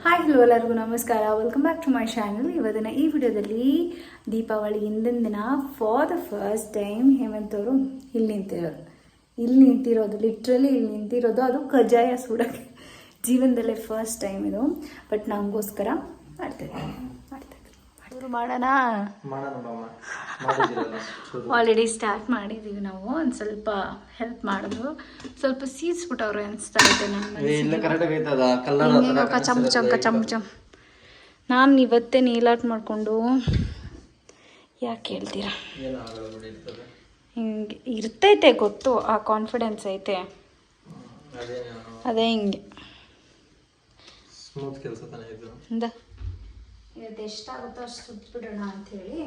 Hi hello ಎಲ್ಲರಿಗೂ ನಮಸ್ಕಾರ, welcome back to my channel. ಇವತ್ತಿನ ಈ ವಿಡಿಯೋದಲ್ಲಿ ದೀಪಾವಳಿ ಹಿಂದಿನ ದಿನ for the first time Hemanth ಅವರು ಇಲ್ಲಿ ನಿಂತಿರೋದು ಲಿಟ್ರಲಿ ಇಲ್ಲಿ ನಿಂತಿರೋದು. ಅದು ಕಜ್ಜಾಯ ಸುಡೋಕ್ಕೆ ಜೀವನದಲ್ಲೇ ಫಸ್ಟ್ ಟೈಮ್ ಇದು. ಬಟ್ ನನಗೋಸ್ಕರ ಮಾಡ್ತಾಯಿದ್ದೀನಿ. ಮಾಡೋಣ. ಆಲ್ರೆಡಿ ಸ್ಟಾರ್ಟ್ ಮಾಡಿದ್ದೀವಿ ನಾವು. ಒಂದು ಸ್ವಲ್ಪ ಹೆಲ್ಪ್ ಮಾಡಿದ್ರು, ಸ್ವಲ್ಪ ಸೀಸ್ಬಿಟ್ಟವ್ರು ಅನಿಸ್ತಾ ಇದೆ ನನ್ನ ಚಮ್. ನಾನು ಇವತ್ತೇ ನೀಲಾಟ್ ಮಾಡಿಕೊಂಡು ಯಾಕೆ ಹೇಳ್ತೀರಾ, ಹಿಂಗೆ ಇರ್ತೈತೆ ಗೊತ್ತು, ಆ ಕಾನ್ಫಿಡೆನ್ಸ್ ಐತೆ, ಅದೇ ಹಿಂಗೆ ಇವತ್ತು ಎಷ್ಟಾಗುತ್ತೋ ಅಷ್ಟು ಸುಟ್ಬಿಡೋಣ ಅಂಥೇಳಿ.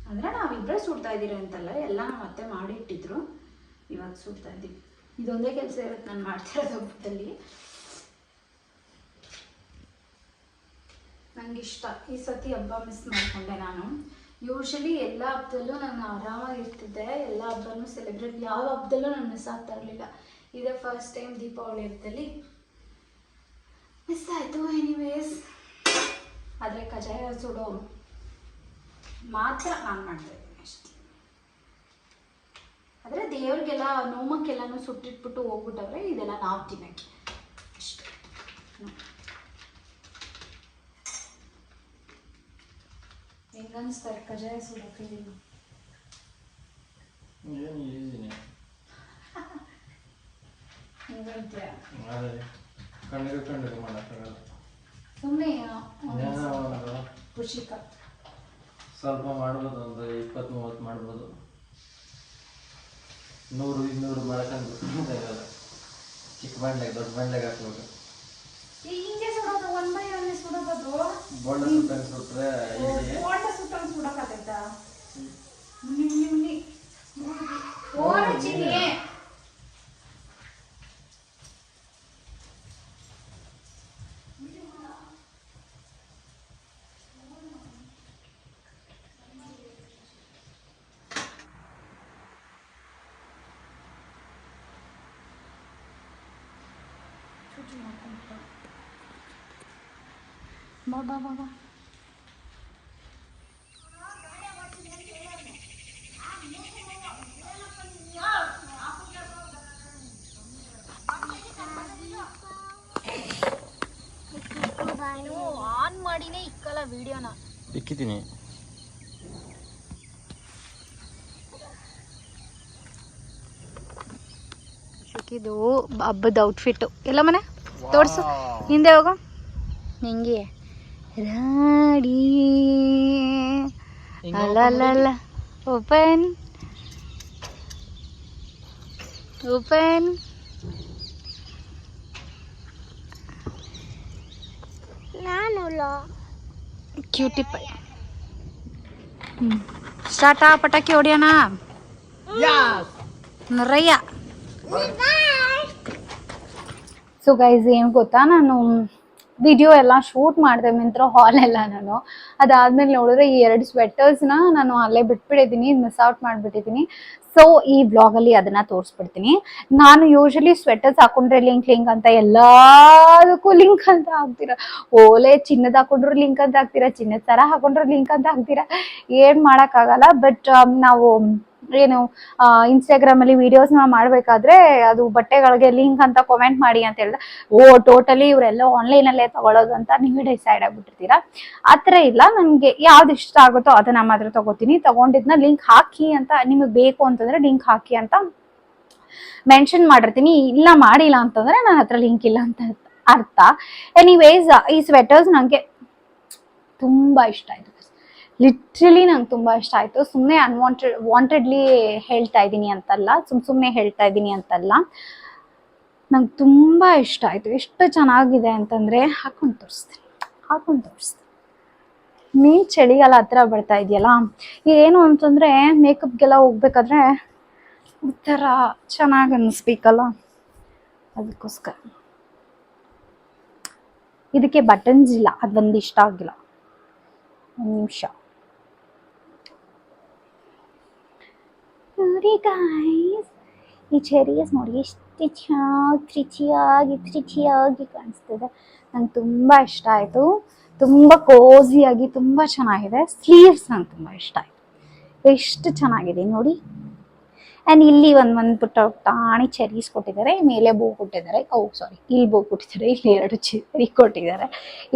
ಅಂದರೆ ನಾವಿಬ್ಬರೇ ಸುಡ್ತಾ ಇದ್ದೀರಿ ಅಂತಲ್ಲ, ಎಲ್ಲ ನಾವು ಮತ್ತೆ ಮಾಡಿಟ್ಟಿದ್ರು, ಇವಾಗ ಸುಡ್ತಾ ಇದ್ದೀವಿ. ಇದೊಂದೇ ಕೆಲಸ ಇರುತ್ತೆ ನಾನು ಮಾಡ್ತಿರೋದು ಹಬ್ಬದಲ್ಲಿ. ನನಗಿಷ್ಟ. ಈ ಸತಿ ಹಬ್ಬ ಮಿಸ್ ಮಾಡಿಕೊಂಡೆ ನಾನು. ಯೂಶ್ವಲಿ ಎಲ್ಲ ಹಬ್ಬದಲ್ಲೂ ನಾನು ಆರಾಮಾಗಿರ್ತಿದ್ದೆ, ಎಲ್ಲ ಹಬ್ಬನೂ ಸೆಲೆಬ್ರೇಟ್, ಯಾವ ಹಬ್ಬದಲ್ಲೂ ನಾನು ಮಿಸ್ ಆಗ್ತಾ ಇರಲಿಲ್ಲ. ಇದೇ ಫಸ್ಟ್ ಟೈಮ್ ದೀಪಾವಳಿ ಹಬ್ಬದಲ್ಲಿ ಮಿಸ್ ಆಯಿತು. ಎನಿವೇಸ್, ಆದರೆ ಕಜ್ಜಾಯ ಸುಡೋ ಮಾತ್ರ ನಾನು ಮಾಡ್ತಾ ಇದ್ದೀನಿ ಅಷ್ಟೇ. ಆದರೆ ದೇವ್ರಿಗೆಲ್ಲ ನೋಮಕ್ಕೆಲ್ಲನೂ ಸುಟ್ಟಿಟ್ಬಿಟ್ಟು ಹೋಗ್ಬಿಟ್ಟವ್ರೆ, ಇದೆಲ್ಲ ನಾವು ತಿನ್ನೋಕ್ಕೆ ಅಷ್ಟೇ. ಹೆಂಗನ್ಸ್ತಾರೆ ಕಜ್ಜಾಯ ಸುಡೋಕ್ಕೆ? ಹೆಂಗಂತೀಯ? ಸುಮ್ಮನೆ ಖುಷಿಕ ಸ್ವಲ್ಪ ಮಾಡ್ಬೋದು, ಒಂದು 20-30 ಮಾಡ್ಬೋದು. 100-200 ಮಾಡ್ಕೊಂಡು ಚಿಕ್ಕ ಬಂಡೆಗೆ ದೊಡ್ಡ ಬಂಡೆಗೆ ಹಾಕ್ಬೇಕು. ಹಿಂಗೆ ಸುಡೋದು, 1 by 1 ಸುಡೋದು. ಬೋಂಡ ಸುಟ್ಟಂಗೆ ಸುಟ್ರೆ ಬೋಂಡ ಸುಟ್ಟಂಗೆ ಸುಡೋಕ್ಕಾಗೈತಾ? ಮುನ್ನಿ ಓರೆ ಚಿನ್ನಿ. ಬಾ. ಆನ್ ಮಾಡಿನೇ ಇಕ್ಕಲ್ಲ ವಿಡಿಯೋನ. ಇಕ್ಕಿದ್ದೀನಿ. ಇದು ಹಬ್ಬದ ಔಟ್ಫಿಟ್ಟು. ಎಲ್ಲ ಮನೆ ತೋರಿಸು, ಹಿಂದೆ ಹೋಗು. ಹೆಂಗೆ ರಾಡಿ ಅಲ್ಲ ಓಪನ್ ನಾನು ಕ್ಯೂಟಿ ಪೈ. ಸ್ಟಾರ್ಟಾ ಪಟಾಕಿ ಹೊಡಿಯೋಣ ರಯ್ಯ. ಸೊ ಗೈಸ್, ಏನು ಗೊತ್ತಾ, ನಾನು ವಿಡಿಯೋ ಎಲ್ಲ ಶೂಟ್ ಮಾಡಿದೆ ಮಿಂತ್ರಾ ಹಾಲೆಲ್ಲ. ನಾನು ಅದಾದ್ಮೇಲೆ ನೋಡಿದ್ರೆ ಈ 2 ಸ್ವೆಟರ್ಸ್ನ ನಾನು ಅಲ್ಲೇ ಬಿಟ್ಬಿಟ್ಟಿದ್ದೀನಿ, ಮಿಸ್ ಔಟ್ ಮಾಡಿಬಿಟ್ಟಿದ್ದೀನಿ. ಸೊ ಈ ಬ್ಲಾಗಲ್ಲಿ ಅದನ್ನ ತೋರಿಸ್ಬಿಡ್ತೀನಿ. ನಾನು ಯೂಶಲಿ ಸ್ವೆಟರ್ಸ್ ಹಾಕೊಂಡ್ರೆ ಲಿಂಕ್ ಅಂತ ಎಲ್ಲದಕ್ಕೂ ಲಿಂಕ್ ಅಂತ ಹಾಕ್ತೀರಾ. ಓಲೆ ಚಿನ್ನದ ಹಾಕೊಂಡ್ರು ಲಿಂಕ್ ಅಂತ ಹಾಕ್ತೀರಾ, ಚಿನ್ನದ ಸರ ಹಾಕೊಂಡ್ರು ಲಿಂಕ್ ಅಂತ ಹಾಕ್ತೀರಾ. ಏನು ಮಾಡೋಕ್ಕಾಗಲ್ಲ. ಬಟ್ ನಾವು ಏನು ಇನ್ಸ್ಟಾಗ್ರಾಮಲ್ಲಿ ವೀಡಿಯೋಸ್ನ ಮಾಡಬೇಕಾದ್ರೆ ಅದು ಬಟ್ಟೆಗಳಿಗೆ ಲಿಂಕ್ ಅಂತ ಕಾಮೆಂಟ್ ಮಾಡಿ ಅಂತ ಹೇಳಿದ್ರೆ, ಟೋಟಲಿ ಇವರೆಲ್ಲ ಆನ್ಲೈನಲ್ಲೇ ತಗೊಳ್ಳೋದು ಅಂತ ನೀವೇ ಡಿಸೈಡ್ ಆಗಿಬಿಟ್ಟಿರ್ತೀರಾ. ಆ ಥರ ಇಲ್ಲ, ನನಗೆ ಯಾವ್ದು ಇಷ್ಟ ಆಗುತ್ತೋ ಅದನ್ನ ಮಾತ್ರ ತಗೋತೀನಿ. ತಗೊಂಡಿದ್ನ ಲಿಂಕ್ ಹಾಕಿ ಅಂತ, ನಿಮಗೆ ಬೇಕು ಅಂತಂದ್ರೆ ಲಿಂಕ್ ಹಾಕಿ ಅಂತ ಮೆನ್ಷನ್ ಮಾಡಿರ್ತೀನಿ. ಇಲ್ಲ ಮಾಡಿಲ್ಲ ಅಂತಂದ್ರೆ ನನ್ನ ಹತ್ರ ಲಿಂಕ್ ಇಲ್ಲ ಅಂತ ಅರ್ಥ. ಎನಿವೇಸ್, ಈ ಸ್ವೆಟರ್ಸ್ ನನಗೆ ತುಂಬ ಇಷ್ಟ ಆಯಿತು. ಲಿಟ್ರಲಿ ನಂಗೆ ತುಂಬ ಇಷ್ಟ ಆಯಿತು. ಸುಮ್ಮನೆ ವಾಂಟೆಡ್ಲಿ ಹೇಳ್ತಾ ಇದ್ದೀನಿ ಅಂತಲ್ಲ, ಸುಮ್ಮನೆ ಹೇಳ್ತಾ ಇದ್ದೀನಿ ಅಂತಲ್ಲ, ನಂಗೆ ತುಂಬ ಇಷ್ಟ ಆಯಿತು. ಎಷ್ಟು ಚೆನ್ನಾಗಿದೆ ಅಂತಂದರೆ ಹಾಕೊಂಡು ತೋರಿಸ್ತೀನಿ. ನೀನು ಚಳಿಗಾಲ ಹತ್ರ ಬರ್ತಾ ಇದೆಯಲ್ಲ, ಏನು ಅಂತಂದರೆ ಮೇಕಪ್ಗೆಲ್ಲ ಹೋಗ್ಬೇಕಾದ್ರೆ ಈ ಥರ ಚೆನ್ನಾಗಿ ಅನ್ನಿಸ್ಬೇಕಲ್ಲ, ಅದಕ್ಕೋಸ್ಕರ. ಇದಕ್ಕೆ ಬಟನ್ಸ್ ಇಲ್ಲ, ಅದೊಂದು ಇಷ್ಟ ಆಗಿಲ್ಲ. ಒಂದು ನಿಮಿಷ. ನೋಡಿ ಗಾಯ್ಸ್, ಈ ಚೆರೀಸ್ ನೋಡಿ ಎಷ್ಟು ತ್ರಿಚಿಯಾಗಿ ಕಾಣಿಸ್ತಿದೆ. ನಂಗೆ ತುಂಬ ಇಷ್ಟ ಆಯಿತು. ತುಂಬ ಕೋಸಿಯಾಗಿ ತುಂಬ ಚೆನ್ನಾಗಿದೆ. ಸ್ಲೀವ್ಸ್ ನಂಗೆ ತುಂಬ ಇಷ್ಟ ಆಯಿತು. ಎಷ್ಟು ಚೆನ್ನಾಗಿದೆ ನೋಡಿ. ಆ್ಯಂಡ್ ಇಲ್ಲಿ ಒಂದು ಪುಟಾಣಿ ಚೆರೀಸ್ ಕೊಟ್ಟಿದ್ದಾರೆ. ಮೇಲೆ ಬೂ ಕೊಟ್ಟಿದ್ದಾರೆ. ಸಾರಿ, ಇಲ್ಲಿ ಬೂ ಕೊಟ್ಟಿದ್ದಾರೆ. ಇಲ್ಲಿ 2 ಚೆರಿ ಕೊಟ್ಟಿದ್ದಾರೆ.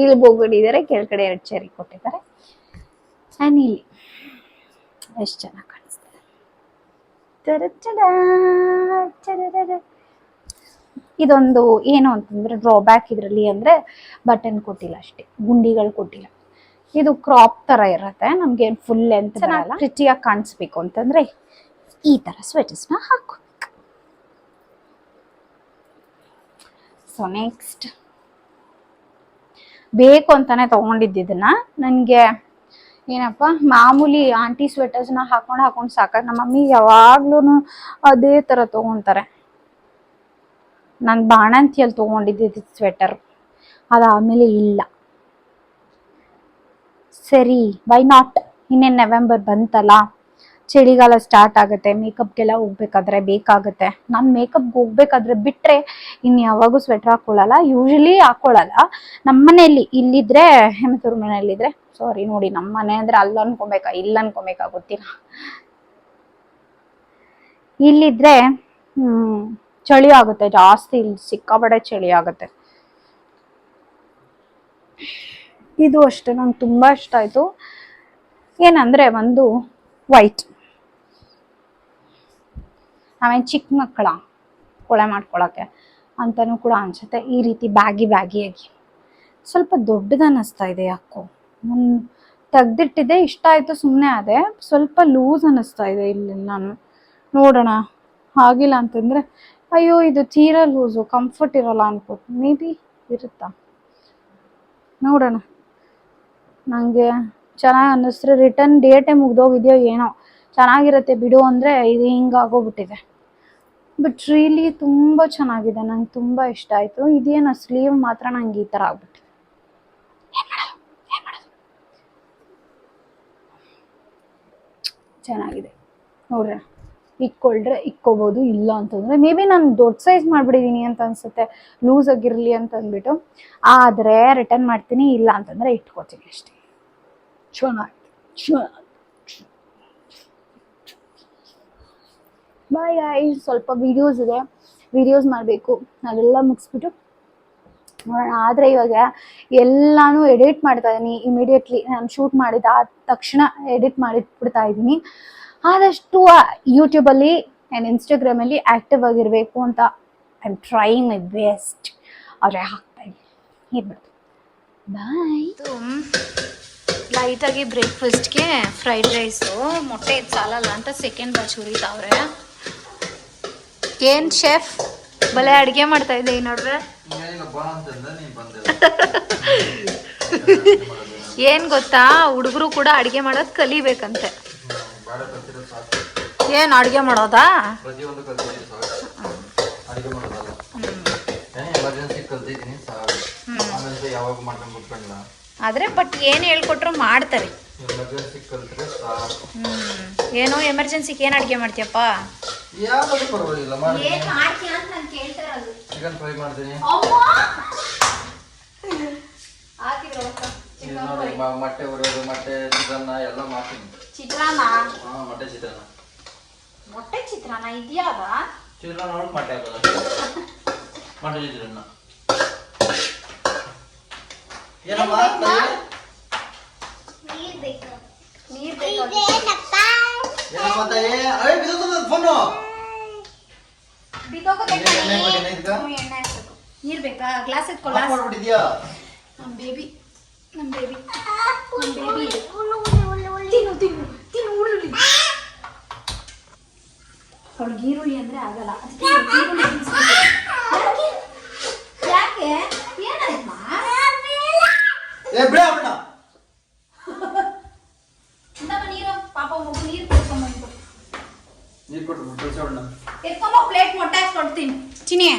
ಇಲ್ಲಿ ಬೂ ಕೊಟ್ಟಿದ್ದಾರೆ. ಕೆಳಗಡೆ 2 ಚೆರಿ ಕೊಟ್ಟಿದ್ದಾರೆ. ಆ್ಯಂಡ್ ಇಲ್ಲಿ ಎಷ್ಟು ಚೆನ್ನಾಗಿ ಕಾಣಿಸ್ತದೆ. ಇದೊಂದು ಏನು ಅಂತಂದ್ರೆ ಡ್ರಾಬ್ಯಾಕ್ ಇದರಲ್ಲಿ ಅಂದರೆ ಬಟನ್ ಕೊಟ್ಟಿಲ್ಲ ಅಷ್ಟೇ, ಗುಂಡಿಗಳು ಕೊಟ್ಟಿಲ್ಲ. ಇದು ಕ್ರಾಪ್ ತರ ಇರುತ್ತೆ. ನಮ್ಗೆ ಫುಲ್ ಲೆಂತ್ ಬರಲ್ಲ. ಪ್ರಿಟಿಯಾಗಿ ಕಾಣಿಸ್ಬೇಕು ಅಂತಂದ್ರೆ ಈ ತರ ಸ್ವೆಟರ್ಸ್ನ ಹಾಕೋಬೇಕು. ಸೊ ನೆಕ್ಸ್ಟ್ ಬೇಕು ಅಂತಾನೆ ತಗೊಂಡಿದ್ದನ್ನ ನನಗೆ ಏನಪ್ಪ ಮಾಮೂಲಿ ಆಂಟಿ ಸ್ವೆಟರ್ಸ್ನ ಹಾಕೊಂಡು ಸಾಕಾಗ ನಮ್ಮ ಮಮ್ಮಿ ಯಾವಾಗ್ಲೂ ಅದೇ ತರ ತಗೊಂತಾರೆ. ನಾನು ಬಾಣಂತಿಯಲ್ಲಿ ತೊಗೊಂಡಿದ್ದಿದ್ದು ಸ್ವೆಟರ್, ಅದಾದಮೇಲೆ ಇಲ್ಲ. ಸರಿ, ವೈ ನಾಟ್? ಇನ್ನೇನು ನವೆಂಬರ್ ಬಂತಲ್ಲ, ಚಳಿಗಾಲ ಸ್ಟಾರ್ಟ್ ಆಗುತ್ತೆ. ಮೇಕಪ್ಗೆಲ್ಲ ಹೋಗ್ಬೇಕಾದ್ರೆ ಬೇಕಾಗುತ್ತೆ. ನಾನು ಮೇಕಪ್ಗೆ ಹೋಗ್ಬೇಕಾದ್ರೆ ಬಿಟ್ಟರೆ ಇನ್ನು ಯಾವಾಗೂ ಸ್ವೆಟರ್ ಹಾಕ್ಕೊಳ್ಳಲ್ಲ. ಯೂಶಲಿ ಹಾಕ್ಕೊಳ್ಳಲ್ಲ. ನಮ್ಮ ಮನೆಯಲ್ಲಿ ಇಲ್ಲಿದ್ರೆ, ಹೆಮತೂರು ಮನೆಯಲ್ಲಿದ್ದರೆ, ಸಾರಿ ನೋಡಿ, ನಮ್ಮ ಮನೆ ಅಂದರೆ ಅಲ್ಲಿ ಅನ್ಕೊಬೇಕಾ ಇಲ್ಲ ಅನ್ಕೊಬೇಕಾ ಗೊತ್ತಿಲ್ಲ. ಇಲ್ಲಿದ್ರೆ ಚಳಿ ಆಗುತ್ತೆ ಜಾಸ್ತಿ. ಇಲ್ಲಿ ಸಿಕ್ಕಾಪಟ್ಟೆ ಚಳಿ ಆಗುತ್ತೆ. ಇದು ಅಷ್ಟೇ ನಂಗೆ ತುಂಬ ಇಷ್ಟ ಆಯಿತು. ಏನಂದರೆ ಒಂದು ವೈಟ್, ಆಮೇಲೆ ಚಿಕ್ಕ ಮಕ್ಕಳ ಕೊಳೆ ಮಾಡ್ಕೊಳಕ್ಕೆ ಅಂತಲೂ ಕೂಡ ಅನಿಸುತ್ತೆ. ಈ ರೀತಿ ಬ್ಯಾಗಿಯಾಗಿ ಸ್ವಲ್ಪ ದೊಡ್ಡದು ಅನ್ನಿಸ್ತಾ ಇದೆ ಯಾಕೋ. ತೆಗ್ದಿಟ್ಟಿದ್ದೆ, ಇಷ್ಟ ಆಯಿತು, ಸುಮ್ಮನೆ ಅದೇ. ಸ್ವಲ್ಪ ಲೂಸ್ ಅನ್ನಿಸ್ತಾ ಇದೆ ಇಲ್ಲಿ. ನಾನು ನೋಡೋಣ, ಆಗಿಲ್ಲ ಅಂತಂದರೆ ಅಯ್ಯೋ ಇದು ತೀರಾ ಲೂಸು, ಕಂಫರ್ಟ್ ಇರೋಲ್ಲ ಅನ್ಕೋತ. ಮೇ ಬಿ ಇರುತ್ತಾ, ನೋಡೋಣ. ನನಗೆ ಚೆನ್ನಾಗಿ ಅನ್ನಿಸ್ರೆ ರಿಟರ್ನ್ ಡೇಟೇ ಮುಗ್ದೋಗಿದೆಯೋ ಏನೋ. ಚೆನ್ನಾಗಿರುತ್ತೆ ಬಿಡು ಅಂದರೆ ಇದು ಹಿಂಗಾಗೋಗ್ಬಿಟ್ಟಿದೆ. ಬಟ್ ರಿಯಲಿ ತುಂಬ ಚೆನ್ನಾಗಿದೆ. ನಂಗೆ ತುಂಬ ಇಷ್ಟ ಆಯಿತು. ಇದೇನು ಸ್ಲೀವ್ ಮಾತ್ರ ನಂಗೆ ಈ ಥರ ಆಗ್ಬಿಟ್ಟಿದೆ. ಚೆನ್ನಾಗಿದೆ ನೋಡ್ರಿ. ಇಕ್ಕೊಳ್ರೆ ಇಕ್ಕೋಬೋದು, ಇಲ್ಲ ಅಂತಂದರೆ ಮೇ ಬಿ ನಾನು ದೊಡ್ಡ ಸೈಜ್ ಮಾಡಿಬಿಟ್ಟಿದ್ದೀನಿ ಅಂತ ಅನಿಸುತ್ತೆ, ಲೂಸ್ ಆಗಿರಲಿ ಅಂತ ಅಂದ್ಬಿಟ್ಟು. ಆದರೆ ರಿಟರ್ನ್ ಮಾಡ್ತೀನಿ, ಇಲ್ಲ ಅಂತಂದರೆ ಇಟ್ಕೋತೀನಿ ಅಷ್ಟೇ. ಚೆನ್ನಾಗಿ ಬಾಯ್ ಗಾಯ್ಸ್. ಸ್ವಲ್ಪ ವೀಡಿಯೋಸ್ ಇದೆ, ವೀಡಿಯೋಸ್ ಮಾಡಬೇಕು. ಅದೆಲ್ಲ ಮುಗಿಸ್ಬಿಟ್ಟು ನೋಡೋಣ. ಆದರೆ ಇವಾಗ ಎಲ್ಲಾನು ಎಡಿಟ್ ಮಾಡ್ತಾ ಇದ್ದೀನಿ. ಇಮಿಡಿಯೇಟ್ಲಿ ನಾನು ಶೂಟ್ ಮಾಡಿದ ತಕ್ಷಣ ಎಡಿಟ್ ಮಾಡಿಟ್ಬಿಡ್ತಾ ಇದ್ದೀನಿ. ಆದಷ್ಟು ಯೂಟ್ಯೂಬಲ್ಲಿ ಆ್ಯಂಡ್ ಇನ್ಸ್ಟಾಗ್ರಾಮಲ್ಲಿ ಆ್ಯಕ್ಟಿವ್ ಆಗಿರಬೇಕು ಅಂತ I am trying my best. ಆದರೆ ಹಾಕ್ತಾ ಇದ್ದೀನಿ. ಇರ್ಬಿಡ್ತು. ಬಾಯ್. ಲೈಟಾಗಿ ಬ್ರೇಕ್ಫಾಸ್ಟ್ಗೆ ಫ್ರೈಡ್ ರೈಸು, ಮೊಟ್ಟೆ ಇದು ಸಾಲಲ್ಲ ಅಂತ ಸೆಕೆಂಡ್ ಬ್ಯಾಚ್ ಹುರಿತಾವ್ರೆ. ಏನು ಶೆಫ್ ಬಲೆ ಅಡುಗೆ ಮಾಡ್ತಾ ಇದ್ದೆ ಈ ನೋಡ್ರೆ. ಏನು ಗೊತ್ತಾ, ಹುಡುಗರು ಕೂಡ ಅಡುಗೆ ಮಾಡೋದು ಕಲಿಬೇಕಂತೆ. ಏನು ಅಡುಗೆ ಮಾಡೋದಾ? ಆದ್ರೆ ಬಟ್ ಏನು ಹೇಳ್ಕೊಟ್ರು ಮಾಡ್ತಾರೆ. ಏನೋ ಎಮರ್ಜೆನ್ಸಿಗೆ ಏನು ಅಡುಗೆ ಮಾಡ್ತೀಯಪ್ಪ? ಚಿಕನ್ ಫ್ರೈ ಮಾಡ್ತೀನಿ, ಮೊಟ್ಟೆ ಉರಿಯೋದು, ಮೊಟ್ಟೆ ಚಿತ್ರಾನ್ನ ಎಲ್ಲ ಮಾಡ್ತೀನಿ. ಚಿತ್ರಾನ್ನ? ಮೊಟ್ಟೆ ಚಿತ್ರಾನ್ನ. ಮೊಟ್ಟೆ ಚಿತ್ರಾನ್ನ ಇದೆಯಾದ? ಚಿತ್ರಾನ್ನ ನೋಡಿ ಮೊಟ್ಟೆ ಹಾಕೋದು. ಮೊಟ್ಟೆ ಚಿತ್ರಾನ್ನ ಏನಮ್ಮ? ನೀರು ಬೇಕು. ನೀರು ಬೇಕಾ? ಗ್ಲಾಸ್ ಎತ್ಕೊಳ್ಳ. ನಮ್ಮ ಬೇಬಿ ಅವ್ಳಿಗೆ ಈರುಳ್ಳಿ ಅಂದ್ರೆ ಆಗಲ್ಲ. ಯಾಕೆ ಏನಾಯ್ತಮ್ಮ? ನೀರು ಪಾಪ ಮಗು ನೀರು ಕುಡ್ಕೊಂಬಂದು ಎತ್ಕೊಂಬ. ಪ್ಲೇಟ್ ಮೊಟ್ಟೆ ಹಾಕ್ಕೊಡ್ತೀನಿ ಚಿನಿ.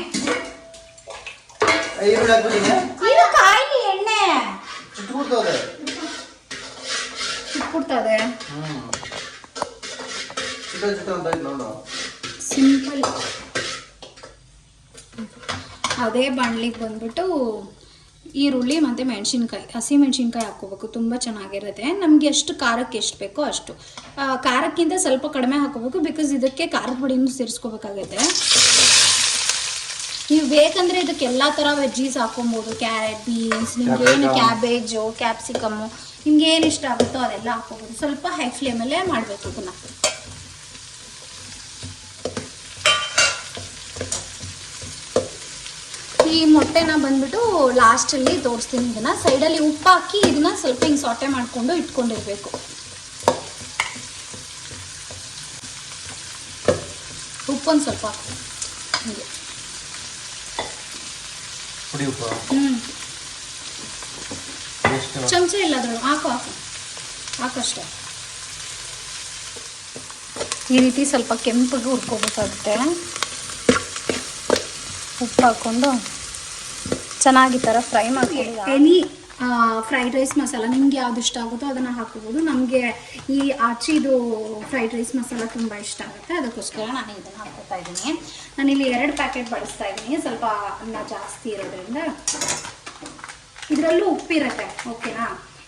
ಇದು ಕಾಯಿ ಎಣ್ಣೆ ಚಿಟ್ಬಿಡ್ತದೆ. ಸಿಂಪಲ್ ಅದೇ ಬಾಣಲಿಗೆ ಬಂದ್ಬಿಟ್ಟು ಈರುಳ್ಳಿ ಮತ್ತು ಮೆಣಸಿನ್ಕಾಯಿ, ಹಸಿ ಮೆಣಸಿನ್ಕಾಯಿ ಹಾಕ್ಕೋಬೇಕು, ತುಂಬ ಚೆನ್ನಾಗಿರುತ್ತೆ. ನಮಗೆ ಎಷ್ಟು ಖಾರಕ್ಕೆ ಎಷ್ಟು ಬೇಕೋ ಅಷ್ಟು, ಖಾರಕ್ಕಿಂತ ಸ್ವಲ್ಪ ಕಡಿಮೆ ಹಾಕೋಬೇಕು, ಬಿಕಾಸ್ ಇದಕ್ಕೆ ಖಾರದ ಪುಡಿನೂ ಸೇರಿಸ್ಕೋಬೇಕಾಗತ್ತೆ. ನೀವು ಬೇಕಂದರೆ ಇದಕ್ಕೆ ಎಲ್ಲ ಥರ ವೆಜ್ಜೀಸ್ ಹಾಕೊಬೋದು, ಕ್ಯಾರೆಟ್, ಬೀನ್ಸ್, ನಿಮ್ಗೇನು ಕ್ಯಾಬೇಜು, ಕ್ಯಾಪ್ಸಿಕಮ್ಮು, ನಿಮ್ಗೆ ಏನು ಇಷ್ಟ ಆಗುತ್ತೋ ಅದೆಲ್ಲ ಹಾಕೋಬೋದು. ಸ್ವಲ್ಪ ಹೈ ಫ್ಲೇಮಲ್ಲೇ ಮಾಡಬೇಕು ಇದನ್ನು. ಈ ಮೊಟ್ಟೆನ ಬಂದ್ಬಿಟ್ಟು ಲಾಸ್ಟಲ್ಲಿ ತೋರಿಸ್ತೀನಿ. ಇದನ್ನು ಸೈಡಲ್ಲಿ ಉಪ್ಪು ಹಾಕಿ ಇದನ್ನು ಸ್ವಲ್ಪ ಹಿಂಗೆ ಸಾಟೆ ಮಾಡಿಕೊಂಡು ಇಟ್ಕೊಂಡಿರ್ಬೇಕು. ಉಪ್ಪೊಂದು ಸ್ವಲ್ಪ ಹಾಕು ಹೀಗೆ. ಚಮಚ ಇಲ್ಲ ಅದ್ರೊಳಗೆ ಹಾಕಷ್ಟೆ. ಈ ರೀತಿ ಸ್ವಲ್ಪ ಕೆಂಪಿಗೆ ಹುರ್ಕೋಬೇಕಾಗುತ್ತೆ. ಉಪ್ಪು ಹಾಕ್ಕೊಂಡು ಚೆನ್ನಾಗಿ ಈ ಥರ ಫ್ರೈ ಮಾಡ್ಕೊಳ್ಳಿ. ಎನಿ ಫ್ರೈಡ್ ರೈಸ್ ಮಸಾಲ ನಿಮ್ಗೆ ಯಾವ್ದು ಇಷ್ಟ ಆಗುತ್ತೋ ಅದನ್ನು ಹಾಕೋಬೋದು. ನಮಗೆ ಈ ಆಚಿದು ಫ್ರೈಡ್ ರೈಸ್ ಮಸಾಲ ತುಂಬ ಇಷ್ಟ ಆಗುತ್ತೆ, ಅದಕ್ಕೋಸ್ಕರ ನಾನು ಇದನ್ನು ಹಾಕ್ಕೊತಾ ಇದ್ದೀನಿ. ನಾನಿಲ್ಲಿ 2 ಪ್ಯಾಕೆಟ್ ಬಳಸ್ತಾ ಇದ್ದೀನಿ, ಸ್ವಲ್ಪ ಅನ್ನ ಜಾಸ್ತಿ ಇರೋದ್ರಿಂದ. ಇದರಲ್ಲೂ ಉಪ್ಪಿರುತ್ತೆ, ಓಕೆನಾ?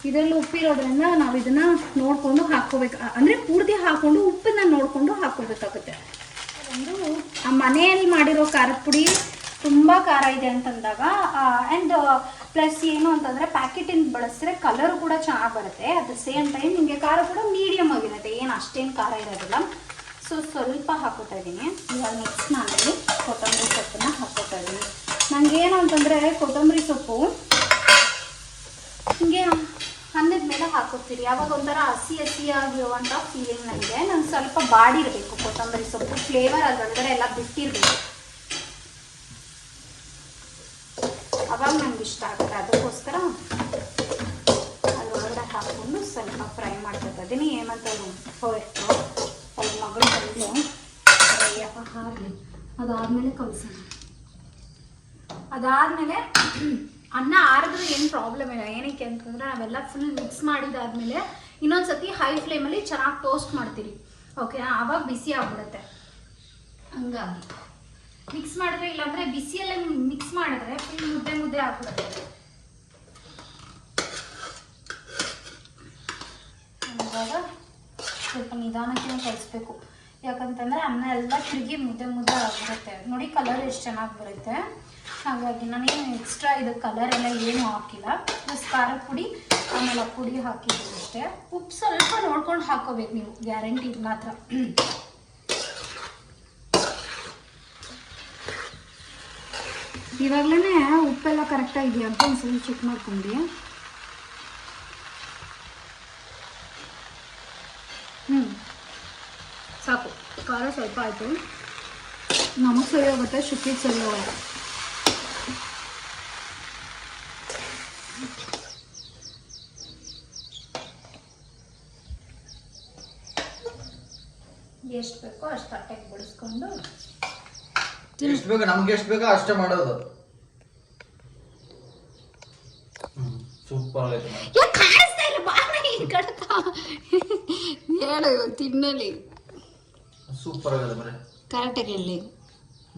ಇದರಲ್ಲೂ ಉಪ್ಪಿರೋದ್ರಿಂದ ನಾವು ಇದನ್ನು ನೋಡಿಕೊಂಡು ಹಾಕ್ಕೋಬೇಕು, ಅಂದರೆ ಪೂರ್ತಿ ಹಾಕ್ಕೊಂಡು ಉಪ್ಪನ್ನ ನೋಡಿಕೊಂಡು ಹಾಕ್ಕೋಬೇಕಾಗುತ್ತೆ. ಒಂದು ಮನೆಯಲ್ಲಿ ಮಾಡಿರೋ ಖಾರದ ಪುಡಿ ತುಂಬ ಖಾರ ಇದೆ ಅಂತಂದಾಗ, ಆ್ಯಂಡ್ ಪ್ಲಸ್ ಏನು ಅಂತಂದರೆ ಪ್ಯಾಕೆಟಿಂದ ಬಳಸಿದ್ರೆ ಕಲರು ಕೂಡ ಚೆನ್ನಾಗಿ ಬರುತ್ತೆ. ಅಟ್ ದ ಸೇಮ್ ಟೈಮ್ ನಿಮಗೆ ಖಾರ ಕೂಡ ಮೀಡಿಯಮ್ ಆಗಿರುತ್ತೆ, ಏನು ಅಷ್ಟೇನು ಖಾರ ಇರೋದಿಲ್ಲ. ಸೊ ಸ್ವಲ್ಪ ಹಾಕೋತಾ ಇದ್ದೀನಿ. ಇವಾಗ ನೆಕ್ಸ್ಟ್ ನಾನಲ್ಲಿ ಕೊತ್ತಂಬರಿ ಸೊಪ್ಪನ್ನ ಹಾಕೋತಾ ಇದ್ದೀನಿ. ನನಗೇನು ಅಂತಂದರೆ ಕೊತ್ತಂಬರಿ ಸೊಪ್ಪು ಹಿಂಗೆ ಅನ್ನದ ಮೇಲೆ ಹಾಕೋತೀರಿ, ಯಾವಾಗ ಒಂಥರ ಹಸಿಯಾಗಿರುವಂಥ ಫೀಲಿಂಗ್ ನನಗೆ. ನಾನು ಸ್ವಲ್ಪ ಬಾಡಿರಬೇಕು ಕೊತ್ತಂಬರಿ ಸೊಪ್ಪು, ಫ್ಲೇವರ್ ಅದರೊಳಗಡೆ ಎಲ್ಲ ಬಿಟ್ಟಿರಬೇಕು, ಅವಾಗ ನನಗೆ ಇಷ್ಟ ಆಗುತ್ತೆ. ಅದಕ್ಕೋಸ್ಕರ ಅದರೊಳಗಡೆ ಹಾಕ್ಕೊಂಡು ಸ್ವಲ್ಪ ಫ್ರೈ ಮಾಡ್ಕೊತಾ ಇದ್ದೀನಿ. ಏಮಂತವ್ರು ಹೋಯ್ತು ಅವ್ರ ಮಗಳು ಬಂದು ಹಾಕಿ ಅದಾದಮೇಲೆ ಕಲಿಸೋಣ. ಅದಾದಮೇಲೆ ಅನ್ನ ಆರಿದ್ರೆ ಏನು ಪ್ರಾಬ್ಲಮ್ ಇಲ್ಲ. ಏನಕ್ಕೆ ಅಂತಂದರೆ ನಾವೆಲ್ಲ ಫುಲ್ ಮಿಕ್ಸ್ ಮಾಡಿದಾದ್ಮೇಲೆ ಇನ್ನೊಂದು ಸತಿ ಹೈ ಫ್ಲೇಮಲ್ಲಿ ಚೆನ್ನಾಗಿ ಟೋಸ್ಟ್ ಮಾಡ್ತೀರಿ, ಓಕೆನಾ? ಆವಾಗ ಬಿಸಿ ಆಗ್ಬಿಡುತ್ತೆ. ಹಂಗಾಗಿ ಮಿಕ್ಸ್ ಮಾಡಿದ್ರೆ, ಇಲ್ಲಾಂದರೆ ಬಿಸಿಯಲ್ಲೇ ಮಿಕ್ಸ್ ಮಾಡಿದ್ರೆ ಫುಲ್ ಮುದ್ದೆ ಆಗ್ಬಿಡುತ್ತೆ. ಇವಾಗ ಸ್ವಲ್ಪ ನಿಧಾನಕ್ಕೆ ಕಲಿಸ್ಬೇಕು, ಯಾಕಂತಂದರೆ ಅನ್ನ ಎಲ್ಲ ತಿರುಗಿ ಮುದ್ದೆ ಆಗಿರುತ್ತೆ. ನೋಡಿ ಕಲರ್ ಎಷ್ಟು ಚೆನ್ನಾಗಿ ಬರುತ್ತೆ. ಹಾಗಾಗಿ ನಾನೇನು ಎಕ್ಸ್ಟ್ರಾ ಇದು ಕಲರ್ ಎಲ್ಲ ಏನೂ ಹಾಕಿಲ್ಲ, ಪ್ಲಸ್ ಖಾರದ ಪುಡಿ ಆಮೇಲೆ ಪುಡಿ ಹಾಕಿದ್ದೀನಿ ಅಷ್ಟೇ. ಉಪ್ಪು ಸ್ವಲ್ಪ ನೋಡ್ಕೊಂಡು ಹಾಕೋಬೇಕು ನೀವು, ಗ್ಯಾರಂಟಿ ಇದು ಮಾತ್ರ. ಇವಾಗಲೇ ಉಪ್ಪೆಲ್ಲ ಕರೆಕ್ಟಾಗಿದೆಯಾ ಅಂತ ಒಂದ್ಸಲ ಚೆಕ್ ಮಾಡ್ಕೊಂಡು. ಸಾಕು, ಖಾರ ಸ್ವಲ್ಪ ಆಯಿತು. ನಮಗೆ ಸರಿ ಹೋಗುತ್ತೆ, ಶುಕ್ಕಿಗೆ ಸರಿ ಹೋಗುತ್ತೆ. ಎಷ್ಟು ಬೇಕೋ ಅಷ್ಟು ತಟ್ಟೆಗೆ ಬಡಿಸ್ಕೊಂಡು, ಎಷ್ಟು ಬೇಕು ನಮ್ಗೆ ಎಷ್ಟು ಬೇಕೋ ಅಷ್ಟೇ ಮಾಡೋದು. ಸೂಪರ್ ಆಗೈತೆ. ಹೇಳು ತಿನ್ನಲಿ. ಸೂಪರ್ ಆಗದೆ ಬರೀ ಕರೆಕ್ಟಾಗಿ ಹೇಳಿ,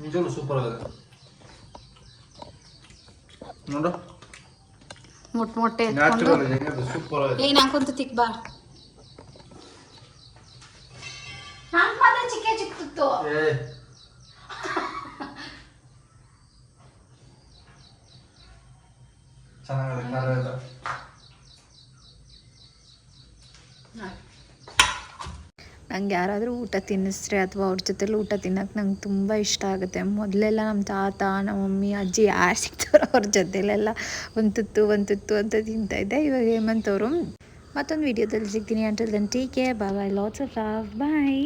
ನಿಜವೂ ಸೂಪರ್ ಆಗದೆ ನೋಡು. ಮೊಟ್ಟೆ ಸೂಪರ್ ಆಗದೆ. ಏನು ಹಾಕೊಂತ ತಿಕ್ ಬಾ. ನಾನು ಮಾತ್ರ ಚಿಕ್ಕಿತ್ತು. ಚೆನ್ನಾಗಿದೆ ಖಾರ ಇದೆ. ನಂಗೆ ಯಾರಾದರೂ ಊಟ ತಿನ್ನಿಸ್ರೆ ಅಥವಾ ಅವ್ರ ಜೊತೆಲಿ ಊಟ ತಿನ್ನೋಕೆ ನಂಗೆ ತುಂಬ ಇಷ್ಟ ಆಗುತ್ತೆ. ಮೊದಲೆಲ್ಲ ನಮ್ಮ ತಾತ, ನಮ್ಮ ಮಮ್ಮಿ, ಅಜ್ಜಿ ಯಾರು ಸಿಗ್ತಾರೋ ಅವ್ರ ಜೊತೆಲೆಲ್ಲ ಒಂದು ತುತ್ತು ಅಂತ ತಿಂತಾಯಿದ್ದೆ. ಇವಾಗ ಹೇಮಂತ್ ಅವರು ಮತ್ತೊಂದು ವೀಡಿಯೋದಲ್ಲಿ ಸಿಗ್ತೀನಿ. Until then take care, bye, lots of love, bye.